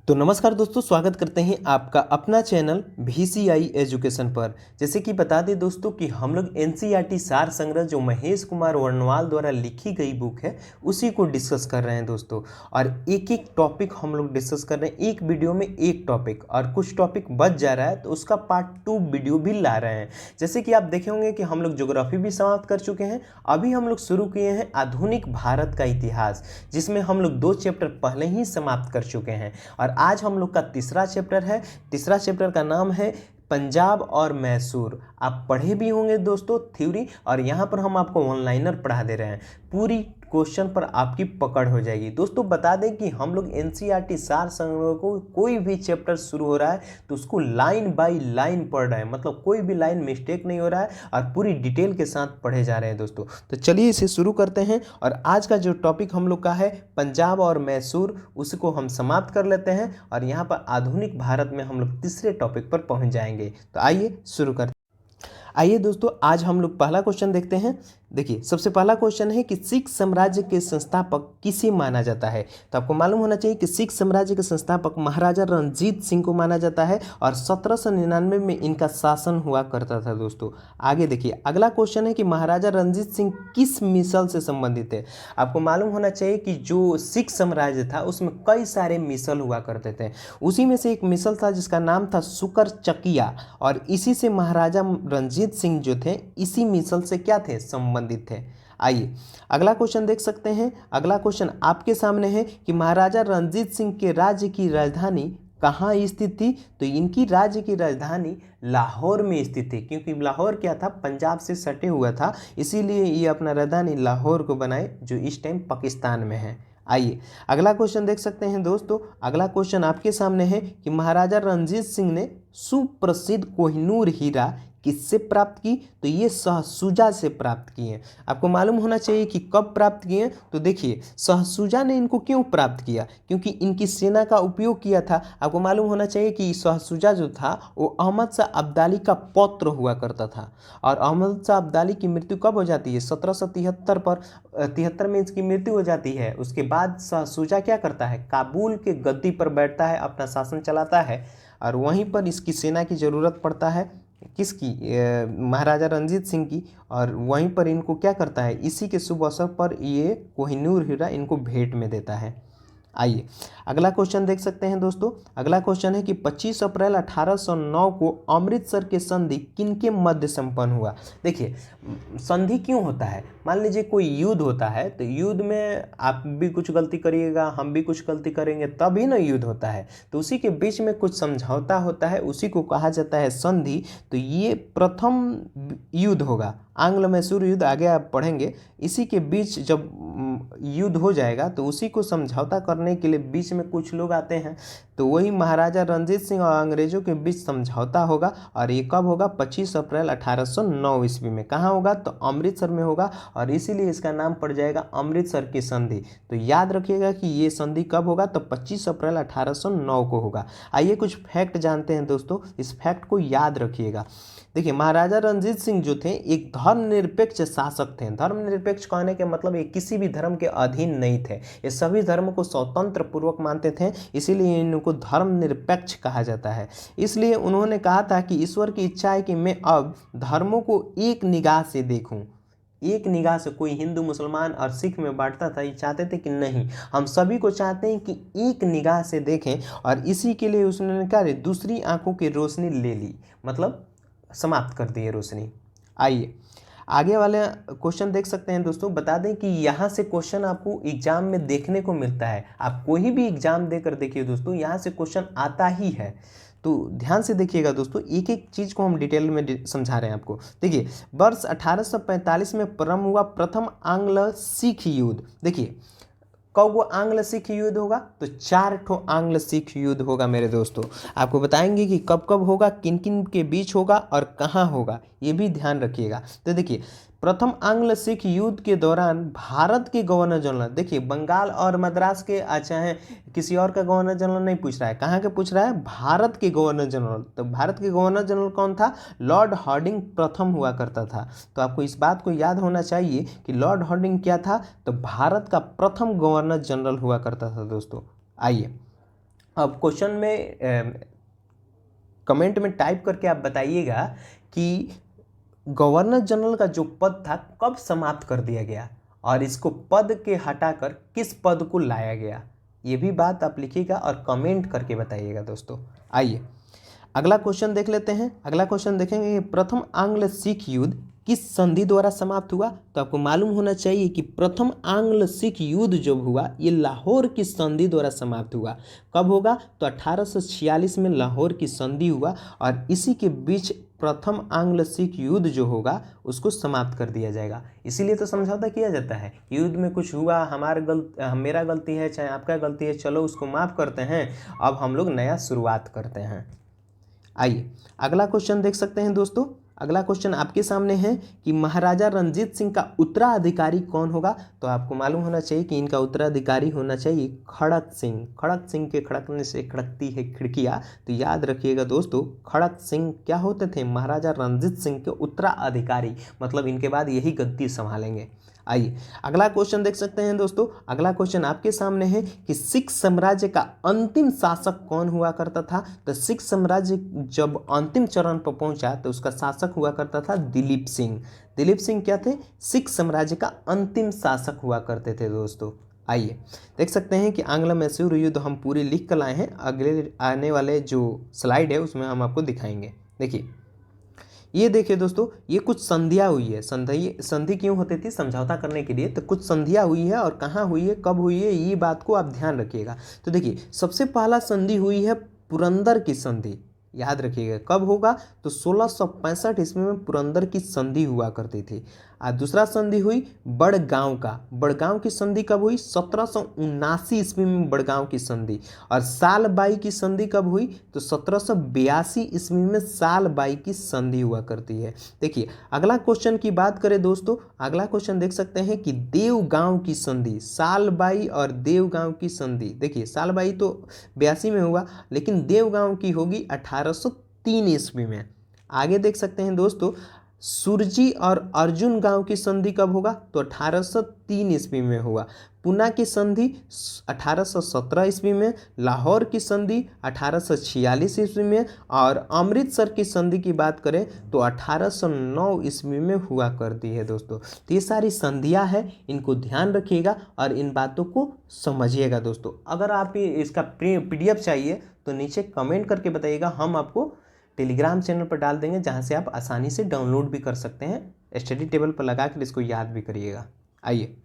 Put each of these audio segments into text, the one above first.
तो नमस्कार दोस्तों, स्वागत करते हैं आपका अपना चैनल VCI एजुकेशन पर। जैसे कि बता दें दोस्तों कि हम लोग NCERT सार संग्रह जो महेश कुमार वर्णवाल द्वारा लिखी गई बुक है उसी को डिस्कस कर रहे हैं दोस्तों। और एक एक टॉपिक हम लोग डिस्कस कर रहे हैं, एक वीडियो में एक टॉपिक, और कुछ टॉपिक बच जा रहा है तो उसका पार्ट 2 वीडियो भी ला रहे हैं। जैसे कि आप देखे होंगे कि हम लोग ज्योग्राफी भी समाप्त कर चुके हैं। अभी हम लोग शुरू किए हैं आधुनिक भारत का इतिहास, जिसमें हम लोग 2 चैप्टर पहले ही समाप्त कर चुके हैं। और आज हम लोग का तीसरा चैप्टर है। तीसरा चैप्टर का नाम है पंजाब और मैसूर। आप पढ़े भी होंगे दोस्तों थ्योरी, और यहाँ पर हम आपको ऑनलाइनर पढ़ा दे रहे हैं। पूरी क्वेश्चन पर आपकी पकड़ हो जाएगी। दोस्तों बता दें कि हम लोग NCERT सार संग्रह को कोई भी चैप्टर शुरू हो रहा है तो उसको लाइन बाय लाइन पढ़ रहे हैं, मतलब कोई भी लाइन मिस्टेक नहीं हो रहा है और पूरी डिटेल के साथ पढ़े जा रहे हैं दोस्तों। तो चलिए इसे शुरू करते हैं। और आज का जो टॉपिक हम लोग का है पंजाब और मैसूर, उसको हम समाप्त कर लेते हैं और यहाँ पर आधुनिक भारत में हम लोग तीसरे टॉपिक पर पहुँच जाएंगे। तो आइए शुरू करते हैं। आइए दोस्तों, आज हम लोग पहला क्वेश्चन देखते हैं। देखिए, सबसे पहला क्वेश्चन है कि सिख साम्राज्य के संस्थापक किसे माना जाता है। तो आपको मालूम होना चाहिए कि सिख साम्राज्य के संस्थापक महाराजा रणजीत सिंह को माना जाता है और 1799 में इनका शासन हुआ करता था दोस्तों। आगे देखिए, अगला क्वेश्चन है कि महाराजा रणजीत सिंह किस मिसल से संबंधित है। आपको मालूम होना चाहिए कि जो सिख साम्राज्य था उसमें कई सारे मिसल हुआ करते थे। उसी में से एक मिसल था जिसका नाम था सुकर चकिया, और इसी से महाराजा रणजीत सिंह जो थे इसी मिसल से क्या थे, संबंधित थे। आइए अगला क्वेश्चन देख सकते हैं। अगला क्वेश्चन आपके सामने है कि महाराजा रणजीत सिंह के राज्य की राजधानी कहाँ स्थित थी। तो इनकी राज्य की राजधानी लाहौर में स्थित थी, क्योंकि लाहौर क्या था, पंजाब से सटे हुआ था, इसीलिए ये अपना राजधानी लाहौर को बनाए, जो इस टाइम पाकिस्तान में है। आइए अगला क्वेश्चन देख सकते हैं दोस्तों। अगला क्वेश्चन आपके सामने है कि महाराजा रणजीत सिंह ने सुप्रसिद्ध कोहिनूर हीरा किससे प्राप्त की। तो ये शाहशुजा से प्राप्त किए। आपको मालूम होना चाहिए कि कब प्राप्त किए। तो देखिए, शाहशुजा ने इनको क्यों प्राप्त किया, क्योंकि इनकी सेना का उपयोग किया था। आपको मालूम होना चाहिए कि शाहशुजा जो था वो अहमद शाह अब्दाली का पौत्र हुआ करता था, और अहमद शाह अब्दाली की मृत्यु कब हो जाती है, 1773 में इसकी मृत्यु हो जाती है। उसके बाद शाहशुजा क्या करता है, काबुल के गद्दी पर बैठता है, अपना शासन चलाता है, और वहीं पर इसकी सेना की ज़रूरत पड़ता है, किसकी, महाराजा रणजीत सिंह की। और वहीं पर इनको क्या करता है, इसी के शुभ अवसर पर ये कोहिनूर हीरा इनको भेंट में देता है। आइए अगला क्वेश्चन देख सकते हैं दोस्तों। अगला क्वेश्चन है कि 25 अप्रैल 1809 को अमृतसर के संधि किनके मध्य संपन्न हुआ। देखिए, संधि क्यों होता है, मान लीजिए कोई युद्ध होता है तो युद्ध में आप भी कुछ गलती करिएगा, हम भी कुछ गलती करेंगे, तभी ना युद्ध होता है। तो उसी के बीच में कुछ समझौता होता है, उसी को कहा जाता है संधि। तो ये प्रथम युद्ध होगा, आंग्ल मैसूर युद्ध, आगे आप पढ़ेंगे। इसी के बीच जब युद्ध हो जाएगा तो उसी को समझौता करने के लिए बीच में कुछ लोग आते हैं, तो वही महाराजा रणजीत सिंह और अंग्रेजों के बीच समझौता होगा। और ये कब होगा, 25 अप्रैल 1809 ईस्वी में। कहाँ होगा, तो अमृतसर में होगा, और इसीलिए इसका नाम पड़ जाएगा अमृतसर की संधि। तो याद रखिएगा कि ये संधि कब होगा, तो 25 अप्रैल 1809 को होगा। आइए कुछ फैक्ट जानते हैं दोस्तों, इस फैक्ट को याद रखिएगा। देखिए, महाराजा रणजीत सिंह जो थे एक धर्मनिरपेक्ष शासक थे। धर्मनिरपेक्ष कहने के मतलब ये किसी भी धर्म के अधीन नहीं थे, ये सभी धर्म को स्वतंत्र पूर्वक मानते थे, इसीलिए इनको धर्मनिरपेक्ष कहा जाता है। इसलिए उन्होंने कहा था कि ईश्वर की इच्छा है कि मैं अब धर्मों को एक निगाह से देखूं। एक निगाह से, कोई हिंदू मुसलमान और सिख में बांटता था, ये चाहते थे कि नहीं, हम सभी को चाहते हैं कि एक निगाह से देखें। और इसी के लिए उसने क्या, दूसरी आंखों की रोशनी ले ली, मतलब समाप्त कर दिए रोशनी। आइए आगे वाले क्वेश्चन देख सकते हैं दोस्तों। बता दें कि यहाँ से क्वेश्चन आपको एग्जाम में देखने को मिलता है। आप कोई भी एग्जाम देकर देखिए दोस्तों, यहाँ से क्वेश्चन आता ही है। तो ध्यान से देखिएगा दोस्तों, एक एक चीज़ को हम डिटेल में समझा रहे हैं आपको। देखिए, वर्ष 1845 में प्रारंभ हुआ प्रथम आंग्ल सिख युद्ध। देखिए, कब वो आंग्ल सिख युद्ध होगा, तो 4 ठो आंग्ल सिख युद्ध होगा मेरे दोस्तों। आपको बताएंगे कि कब कब होगा, किन किन के बीच होगा और कहाँ होगा, ये भी ध्यान रखिएगा। तो देखिए, प्रथम आंग्ल सिख युद्ध के दौरान भारत के गवर्नर जनरल, देखिए बंगाल और मद्रास के, चाहे किसी और का गवर्नर जनरल नहीं पूछ रहा है, कहाँ के पूछ रहा है, भारत के गवर्नर जनरल। तो भारत के गवर्नर जनरल कौन था, लॉर्ड हार्डिंग प्रथम हुआ करता था। तो आपको इस बात को याद होना चाहिए कि लॉर्ड हार्डिंग क्या था, तो भारत का प्रथम गवर्नर जनरल हुआ करता था दोस्तों। आइए अब क्वेश्चन में कमेंट में टाइप करके आप बताइएगा कि गवर्नर जनरल का जो पद था कब समाप्त कर दिया गया और इसको पद के हटाकर किस पद को लाया गया, ये भी बात आप लिखिएगा और कमेंट करके बताइएगा दोस्तों। आइए अगला क्वेश्चन देख लेते हैं। अगला क्वेश्चन देखेंगे कि प्रथम आंग्ल सिख युद्ध किस संधि द्वारा समाप्त हुआ। तो आपको मालूम होना चाहिए कि प्रथम आंग्ल सिख युद्ध जो हुआ ये लाहौर की संधि द्वारा समाप्त हुआ। कब होगा, तो 1846 में लाहौर की संधि हुआ और इसी के बीच प्रथम आंग्ल सिख युद्ध जो होगा उसको समाप्त कर दिया जाएगा। इसीलिए तो समझौता किया जाता है, युद्ध में कुछ हुआ, मेरा गलती है चाहे आपका गलती है, चलो उसको माफ़ करते हैं, अब हम लोग नया शुरुआत करते हैं। आइए अगला क्वेश्चन देख सकते हैं दोस्तों। अगला क्वेश्चन आपके सामने है कि महाराजा रंजीत सिंह का उत्तराधिकारी कौन होगा। तो आपको मालूम होना चाहिए कि इनका उत्तराधिकारी होना चाहिए खड़क सिंह। खड़क सिंह के खड़कने से खड़कती है खिड़कियाँ, तो याद रखिएगा दोस्तों, खड़क सिंह क्या होते थे, महाराजा रंजीत सिंह के उत्तराधिकारी, मतलब इनके बाद यही गद्दी संभालेंगे। आइए अगला क्वेश्चन देख सकते हैं दोस्तों। अगला क्वेश्चन आपके सामने है कि सिख साम्राज्य का अंतिम शासक कौन हुआ करता था। तो सिख साम्राज्य जब अंतिम चरण पर पहुंचा तो उसका शासक हुआ करता था दिलीप सिंह। दिलीप सिंह क्या थे, सिख साम्राज्य का अंतिम शासक हुआ करते थे दोस्तों। आइए देख सकते हैं कि आंग्ल मैसूर युद्ध हम पूरी लिख कर लाए हैं, अगले आने वाले जो स्लाइड है उसमें हम आपको दिखाएंगे। देखिए ये देखिए दोस्तों, ये कुछ संधियाँ हुई है। संधि क्यों होती थी, समझौता करने के लिए। तो कुछ संधियाँ हुई है और कहाँ हुई है, कब हुई है, ये बात को आप ध्यान रखिएगा। तो देखिए सबसे पहला संधि हुई है पुरंदर की संधि, याद रखिएगा कब होगा, तो 1665 ईस्वी में पुरंदर की संधि हुआ करती थी। और दूसरा संधि हुई बड़गांव का। बड़गांव की संधि कब हुई, 1779 ईस्वी में बड़गांव की संधि। और सालबाई की संधि कब हुई, तो 1782 ईस्वी में सालबाई की संधि हुआ करती है। देखिए अगला क्वेश्चन की बात करें दोस्तों, अगला क्वेश्चन देख सकते हैं कि देवगांव की संधि, सालबाई और देवगांव की संधि। देखिए सालबाई तो 82 में हुआ, लेकिन देवगांव की होगी 1803 ईस्वी में। आगे देख सकते हैं दोस्तों, सुरजी और अर्जुन गांव की संधि कब होगा, तो 1803 ईस्वी में हुआ। पुणे की संधि 1817 ईस्वी में, लाहौर की संधि 1846 ईस्वी में, और अमृतसर की संधि की बात करें तो 1809 ईस्वी में हुआ करती है दोस्तों। तो ये सारी संधियां हैं, इनको ध्यान रखिएगा और इन बातों को समझिएगा दोस्तों। अगर आप इसका PDF चाहिए तो नीचे कमेंट करके बताइएगा, हम आपको टेलीग्राम चैनल पर डाल देंगे, जहां से आप आसानी से डाउनलोड भी कर सकते हैं। स्टडी टेबल पर लगा कर इसको याद भी करिएगा। आइए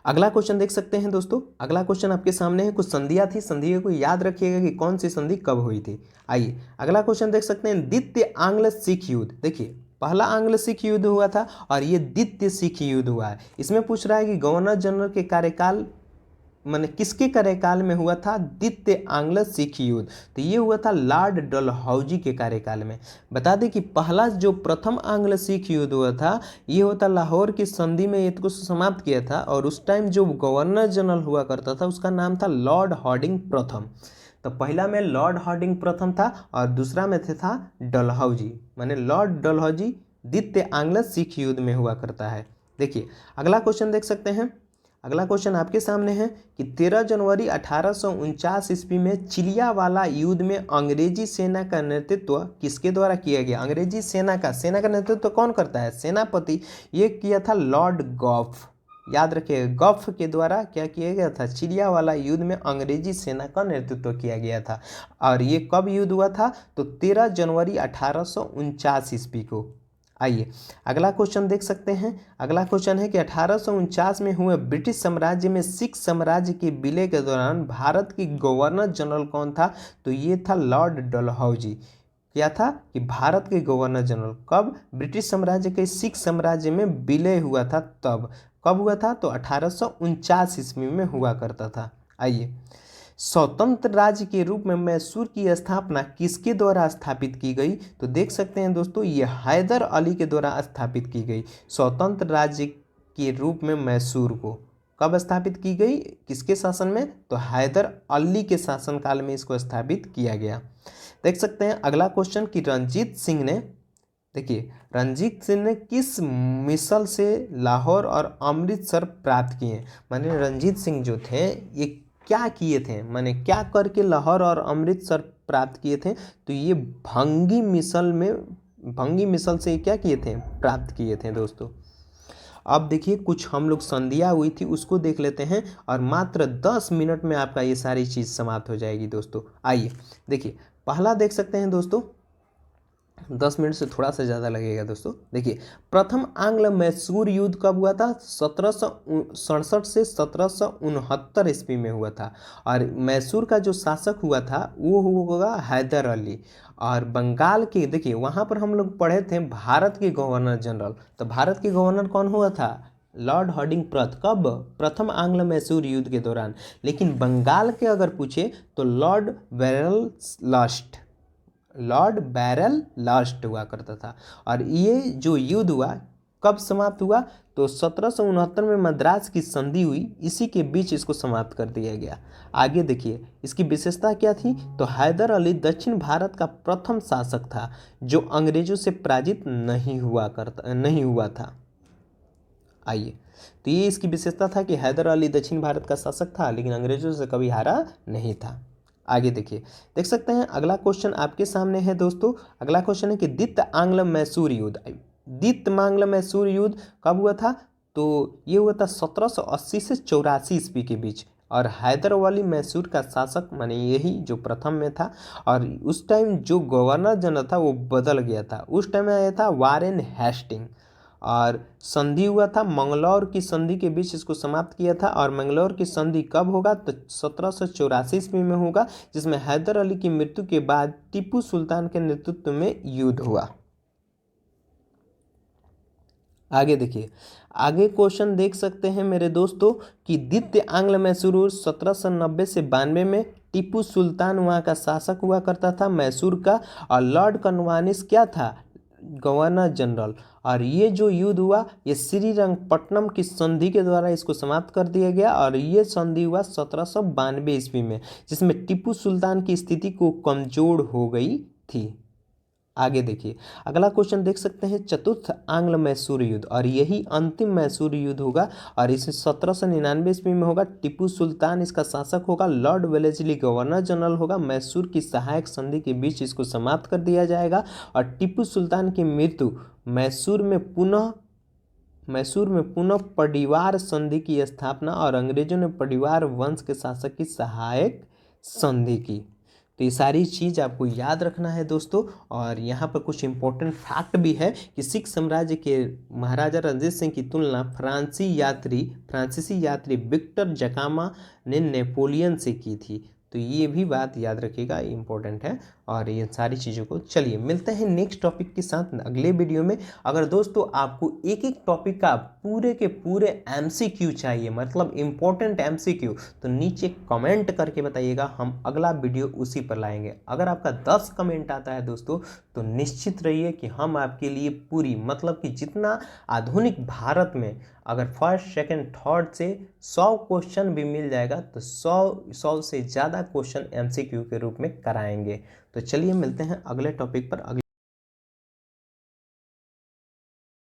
अगला क्वेश्चन देख सकते हैं दोस्तों। अगला क्वेश्चन आपके सामने है, कुछ संधियां थी, संधियों को याद रखिएगा कि कौन सी संधि कब हुई थी। आइए अगला क्वेश्चन देख सकते हैं, द्वितीय आंग्ल सिख युद्ध। देखिए पहला आंग्ल सिख युद्ध हुआ था और ये द्वितीय सिख युद्ध हुआ है। इसमें पूछ रहा है कि गवर्नर जनरल के कार्यकाल माने किसके कार्यकाल में हुआ था द्वितीय आंग्ल सिख युद्ध। तो ये हुआ था लॉर्ड डलहौजी के कार्यकाल में। बता दें कि पहला जो प्रथम आंग्ल सिख युद्ध हुआ था ये होता लाहौर की संधि में इसको समाप्त किया था, और उस टाइम जो गवर्नर जनरल हुआ करता था उसका नाम था लॉर्ड हार्डिंग प्रथम। तो पहला में लॉर्ड हार्डिंग प्रथम था और दूसरा में था डलहौजी, माने लॉर्ड डलहौजी द्वितीय आंग्ल सिख युद्ध में हुआ करता है। देखिए अगला क्वेश्चन देख सकते हैं। अगला क्वेश्चन आपके सामने है कि 13 जनवरी 1849 ईस्वी में चिलियावाला युद्ध में अंग्रेजी सेना का नेतृत्व किसके द्वारा किया गया। अंग्रेजी सेना का नेतृत्व कौन करता है, सेनापति। ये किया था लॉर्ड गॉफ। याद रखिए गॉफ के द्वारा क्या किया गया था, चिलियावाला युद्ध में अंग्रेजी सेना का नेतृत्व किया गया था। और ये कब युद्ध हुआ था, तो 13 जनवरी 1849 ईस्वी को। आइए अगला क्वेश्चन देख सकते हैं। अगला क्वेश्चन है कि 1849 में हुए ब्रिटिश साम्राज्य में सिख साम्राज्य के विलय के दौरान भारत की गवर्नर जनरल कौन था। तो ये था लॉर्ड डलहौजी। क्या था कि भारत के गवर्नर जनरल कब, ब्रिटिश साम्राज्य के सिख साम्राज्य में विलय हुआ था तब। कब हुआ था, तो 1849 ईस्वी में हुआ करता था। आइए स्वतंत्र राज्य के रूप में मैसूर की स्थापना किसके द्वारा स्थापित की गई। तो देख सकते हैं दोस्तों ये हैदर अली के द्वारा स्थापित की गई। स्वतंत्र राज्य के रूप में मैसूर को कब स्थापित की गई, किसके शासन में, तो हैदर अली के शासनकाल में इसको स्थापित किया गया। देख सकते हैं अगला क्वेश्चन कि रंजीत सिंह ने, देखिए रंजीत सिंह ने किस मिसल से लाहौर और अमृतसर प्राप्त किए। माने रंजीत सिंह जो थे ये क्या किए थे, माने क्या करके लाहौर और अमृतसर प्राप्त किए थे, तो ये भंगी मिसल से क्या किए थे, प्राप्त किए थे दोस्तों। अब देखिए कुछ हम लोग संधियाँ हुई थी उसको देख लेते हैं और मात्र 10 मिनट में आपका ये सारी चीज़ समाप्त हो जाएगी दोस्तों। आइए देखिए, पहला देख सकते हैं दोस्तों, 10 मिनट से थोड़ा सा ज़्यादा लगेगा दोस्तों। देखिए, प्रथम आंग्ल मैसूर युद्ध कब हुआ था, 1767 से 1769 ईस्वी में हुआ था। और मैसूर का जो शासक हुआ था वो होगा हैदर अली। और बंगाल के, देखिए वहाँ पर हम लोग पढ़े थे भारत के गवर्नर जनरल, तो भारत के गवर्नर कौन हुआ था, लॉर्ड हार्डिंग प्रथ, कब, प्रथम आंग्ल मैसूर युद्ध के दौरान। लेकिन बंगाल के अगर पूछे तो लॉर्ड बैरल लास्ट हुआ करता था। और ये जो युद्ध हुआ कब समाप्त हुआ, तो 1769 में मद्रास की संधि हुई, इसी के बीच इसको समाप्त कर दिया गया। आगे देखिए इसकी विशेषता क्या थी, तो हैदर अली दक्षिण भारत का प्रथम शासक था जो अंग्रेजों से पराजित नहीं हुआ था। आइए, तो ये इसकी विशेषता था कि हैदर अली दक्षिण भारत का शासक था लेकिन अंग्रेजों से कभी हारा नहीं था। आगे देखिए, देख सकते हैं अगला क्वेश्चन आपके सामने है दोस्तों। अगला क्वेश्चन है कि द्वितीय आंग्ल मैसूर युद्ध, द्वितीय आंग्ल मैसूर युद्ध कब हुआ था, तो ये हुआ था 1780 से 84 ईस्वी के बीच। और हैदर अली मैसूर का शासक, माने यही जो प्रथम में था। और उस टाइम जो गवर्नर जनरल था वो बदल गया था, उस टाइम आया था वारेन हेस्टिंग। और संधि हुआ था मंगलौर की संधि के बीच इसको समाप्त किया था। और मंगलौर की संधि कब होगा, तो 1784 ईस्वी में होगा, जिसमें हैदर अली की मृत्यु के बाद टीपू सुल्तान के नेतृत्व में युद्ध हुआ। आगे देखिए, आगे क्वेश्चन देख सकते हैं मेरे दोस्तों कि द्वितीय आंग्ल मैसूर 1790 से 92 में टीपू सुल्तान वहाँ का शासक हुआ करता था मैसूर का। और लॉर्ड कॉर्नवालिस क्या था, गवर्नर जनरल। और ये जो युद्ध हुआ ये श्रीरंगपट्टनम की संधि के द्वारा इसको समाप्त कर दिया गया। और ये संधि हुआ 1792 ईस्वी में, जिसमें टीपू सुल्तान की स्थिति को कमजोर हो गई थी। आगे देखिए, अगला क्वेश्चन देख सकते हैं चतुर्थ आंग्ल मैसूर युद्ध, और यही अंतिम मैसूर युद्ध होगा। और इसे 1799 ईस्वी में होगा। टीपू सुल्तान इसका शासक होगा, लॉर्ड वेलेस्ली गवर्नर जनरल होगा। मैसूर की सहायक संधि के बीच इसको समाप्त कर दिया जाएगा। और टीपू सुल्तान की मृत्यु मैसूर में पुनः पडिवार संधि की स्थापना और अंग्रेजों ने पडिवार वंश के शासक की सहायक संधि की। तो ये सारी चीज़ आपको याद रखना है दोस्तों। और यहाँ पर कुछ इंपॉर्टेंट फैक्ट भी है कि सिख साम्राज्य के महाराजा रणजीत सिंह की तुलना फ्रांसीसी यात्री विक्टर जकामा ने नेपोलियन से की थी। तो ये भी बात याद रखिएगा, इंपॉर्टेंट है। और ये सारी चीज़ों को, चलिए मिलते हैं नेक्स्ट टॉपिक के साथ अगले वीडियो में। अगर दोस्तों आपको एक एक टॉपिक का पूरे के पूरे MCQ चाहिए, मतलब इम्पोर्टेंट MCQ, तो नीचे कमेंट करके बताइएगा, हम अगला वीडियो उसी पर लाएंगे। अगर आपका 10 कमेंट आता है दोस्तों तो निश्चित रहिए कि हम आपके लिए पूरी, मतलब कि जितना आधुनिक भारत में अगर फर्स्ट सेकंड थर्ड से 100 क्वेश्चन भी मिल जाएगा तो 100 से ज़्यादा क्वेश्चन MCQ के रूप में कराएंगे। तो चलिए मिलते हैं अगले टॉपिक पर।